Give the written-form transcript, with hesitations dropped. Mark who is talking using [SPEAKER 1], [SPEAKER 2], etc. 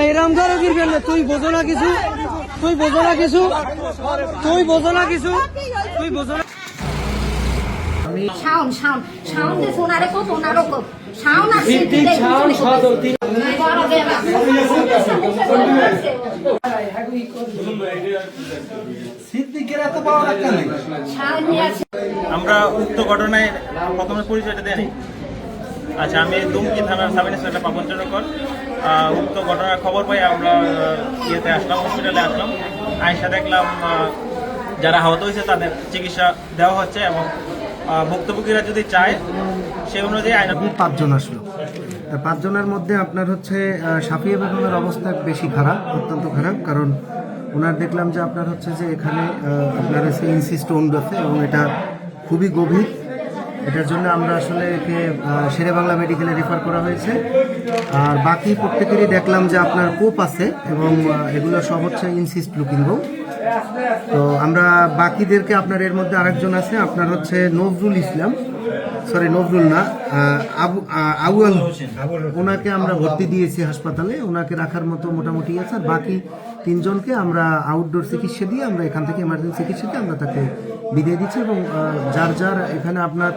[SPEAKER 1] এরম ধরো কি তুই বোঝো না কিছু, তুই বোঝো না কিছু, তুই বোঝো না কিছু, তুই বোঝো না।
[SPEAKER 2] শাওন শাওন শাওন দে সোনারে কো সোনারো কো শাওন আছে দিতে শাওন সাদো তিন বড় দেবা
[SPEAKER 1] সিদ্দিকের এত বড় রাখা নাই।
[SPEAKER 2] শাওন নিয়ে আছে।
[SPEAKER 3] আমরা উক্ত ঘটনায় প্রথমে পরিচয়টা দেই। আচ্ছা, আমি দুমকি থানার সাব ইন্সপেক্টর পাপন চন্দ্রকর। উক্ত ঘটনার খবর পাই আমরা ইয়েতে আসলাম, হসপিটালে আসলাম। আয়সা দেখলাম যারা আহত হয়েছে তাদের চিকিৎসা দেওয়া হচ্ছে এবং ভুক্তভোগীরা যদি চায় সে অনুযায়ী আইন।
[SPEAKER 4] 5 জন আসলো, 5 জনের মধ্যে আপনার হচ্ছে সাফিয়া বেগমের অবস্থা বেশি খারাপ, অত্যন্ত খারাপ। কারণ ওনার দেখলাম যে আপনার হচ্ছে যে এখানে আপনার হচ্ছে ইনসিস্টোন আছে এবং এটা খুবই গভীর। এটার জন্য আমরা আসলে একে শেরে বাংলা মেডিকেলে রেফার করা হয়েছে। আর বাকি প্রত্যেকেরই দেখলাম যে আপনার কোপ আছে এবং এগুলো সব হচ্ছে ইনসিস্ট লুকিং গো। তো আমরা বাকিদেরকে আপনার এর মধ্যে আরেকজন আছে আপনার হচ্ছে নজরুল ইসলাম, সরি নজরুল না, আউয়াল হোসেন, ওনাকে আমরা ভর্তি দিয়েছি হাসপাতালে। ওনাকে রাখার মতো মোটামুটি আছে। আর বাকি 3 জনকে আমরা আউটডোর চিকিৎসা দিয়ে আমরা এখান থেকে এমার্জেন্সি চিকিৎসা দিয়ে আমরা তাকে বিদায় দিচ্ছি। এবং যার যার এখানে আপনার